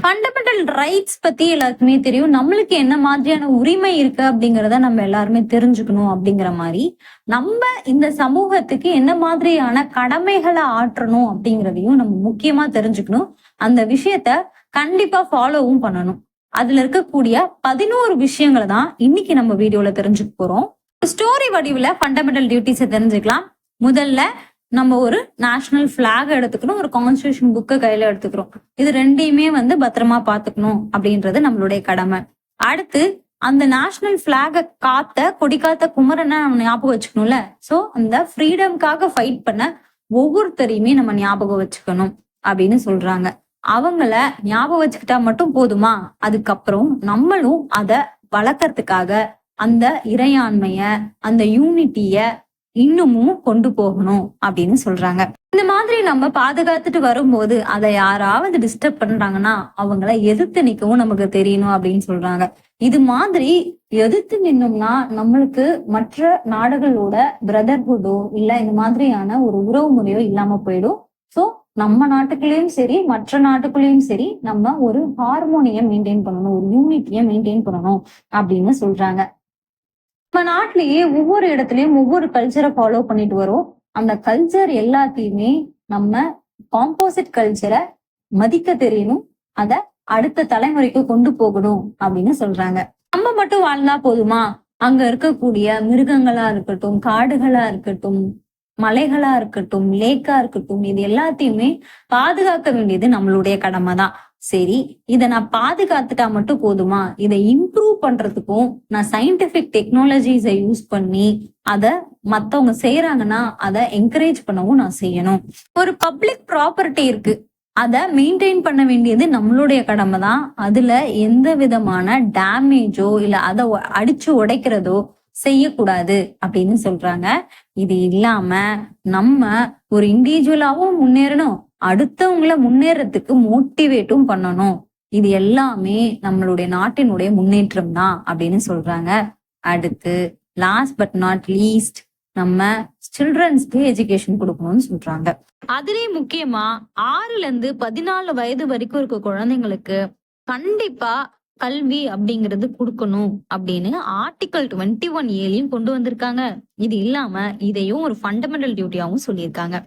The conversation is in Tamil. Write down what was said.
ஃபண்டமெண்டல் ரைட்ஸ் பத்தி எல்லாருக்குமே தெரியும். நம்மளுக்கு என்ன மாதிரியான உரிமை இருக்கு அப்படிங்கறத நம்ம எல்லாருமே தெரிஞ்சுக்கணும் அப்படிங்கிற மாதிரி நம்ம இந்த சமூகத்துக்கு என்ன மாதிரியான கடமைகளை ஆற்றணும் அப்படிங்கறதையும் நம்ம முக்கியமா தெரிஞ்சுக்கணும். அந்த விஷயத்த கண்டிப்பா ஃபாலோவும் பண்ணணும். அதுல இருக்கக்கூடிய 11 விஷயங்களை தான் இன்னைக்கு நம்ம வீடியோல தெரிஞ்சுக்க போறோம். ஸ்டோரி வடிவுல ஃபண்டமெண்டல் டியூட்டிஸை தெரிஞ்சுக்கலாம். முதல்ல நம்ம ஒரு நேஷனல் பிளாக் எடுத்துக்கணும், ஒரு கான்ஸ்டிடியூஷன் புக்கை கையில எடுத்துக்கிறோம். இது ரெண்டையுமே பத்திரமா பாத்துக்கணும் அப்படின்றது நம்மளுடைய கடமை. அடுத்து அந்த நேஷனல் பிளாக கொடி காத்த குமரனை நம்ம ஞாபகம் வச்சுக்கணும்ல. சோ அந்த ஃப்ரீடம்காக ஃபைட் பண்ண ஒவ்வொருத்தரையுமே நம்ம ஞாபகம் வச்சுக்கணும் அப்படின்னு சொல்றாங்க. அவங்கள ஞாபகம் வச்சுக்கிட்டா மட்டும் போதுமா? அதுக்கப்புறம் நம்மளும் அத வளர்க்கறதுக்காக அந்த இறையாண்மைய, அந்த யூனிட்டிய இன்னமும் கொண்டு போகணும் அப்படின்னு சொல்றாங்க. இந்த மாதிரி நம்ம பாதுகாத்துட்டு வரும்போது அதை யாராவது டிஸ்டர்ப் பண்றாங்கன்னா அவங்கள எதிர்த்து நிக்கவும் நமக்கு தெரியணும் அப்படின்னு சொல்றாங்க. இது மாதிரி எதிர்த்து நின்னோம்னா நம்மளுக்கு மற்ற நாடுகளோட பிரதர்ஹுட்டோ இல்ல இந்த மாதிரியான ஒரு உறவு முறையோ இல்லாம போயிடும். சோ நம்ம நாட்டுக்குள்ளேயும் சரி மற்ற நாட்டுக்குள்ளேயும் சரி நம்ம ஒரு ஹார்மோனியை மெயின்டைன் பண்ணணும், ஒரு யூனிட்டியை மெயின்டைன் பண்ணணும் அப்படின்னு சொல்றாங்க. நம்ம நாட்டிலேயே ஒவ்வொரு இடத்துலயும் ஒவ்வொரு கல்ச்சரை ஃபாலோ பண்ணிட்டு வரோம். அந்த கல்ச்சர் எல்லாத்தையுமே நம்ம காம்போசிட் கல்ச்சரை மதிக்க தெரியணும், அத அடுத்த தலைமுறைக்கு கொண்டு போகணும் அப்படின்னு சொல்றாங்க. நம்ம மட்டும் வாழ்ந்தா போதுமா? அங்க இருக்கக்கூடிய மிருகங்களா இருக்கட்டும், காடுகளா இருக்கட்டும், மலைகளா இருக்கட்டும், லேக்கா இருக்கட்டும், இது எல்லாத்தையுமே பாதுகாக்க வேண்டியது நம்மளுடைய கடமை தான். சரி, இதை நான் பாதுகாத்துட்டா மட்டும் போதுமா? இதை இம்ப்ரூவ் பண்றதுக்கும் நான் சயின்டிபிக் டெக்னாலஜிஸை யூஸ் பண்ணி அத மத்தவங்க செய்யறாங்கன்னா அதை என்கரேஜ் பண்ணவும் நான் செய்யணும். ஒரு பப்ளிக் ப்ராப்பர்ட்டி இருக்கு, அதை மெயின்டைன் பண்ண வேண்டியது நம்மளுடைய கடமை தான். அதுல எந்த விதமான டேமேஜோ இல்ல அதை அடிச்சு உடைக்கிறதோ செய்யக்கூடாது அப்படின்னு சொல்றாங்க. இது இல்லாம நம்ம ஒரு இண்டிவிஜுவலாவும் முன்னேறணும், அடுத்தவங்களை முன்னேறதுக்கு மோட்டிவேட்டும் பண்ணணும். இது எல்லாமே நம்மளுடைய நாட்டினுடைய முன்னேற்றம் தான் அப்படின்னு சொல்றாங்க. அடுத்து லாஸ்ட் பட் நாட் லீஸ்ட் நம்ம சில்ட்ரன்ஸ்க்கு எஜுகேஷன் கொடுக்கணும்னு சொல்றாங்க. அதுலயும் முக்கியமா 6ல இருந்து 14 வயது வரைக்கும் இருக்க குழந்தைங்களுக்கு கண்டிப்பா கல்வி அப்படிங்கிறது கொடுக்கணும் அப்படின்னு ஆர்டிகல் 21A கொண்டு வந்திருக்காங்க. இது இல்லாம இதையும் ஒரு ஃபண்டமெண்டல் டியூட்டியாவும் சொல்லியிருக்காங்க.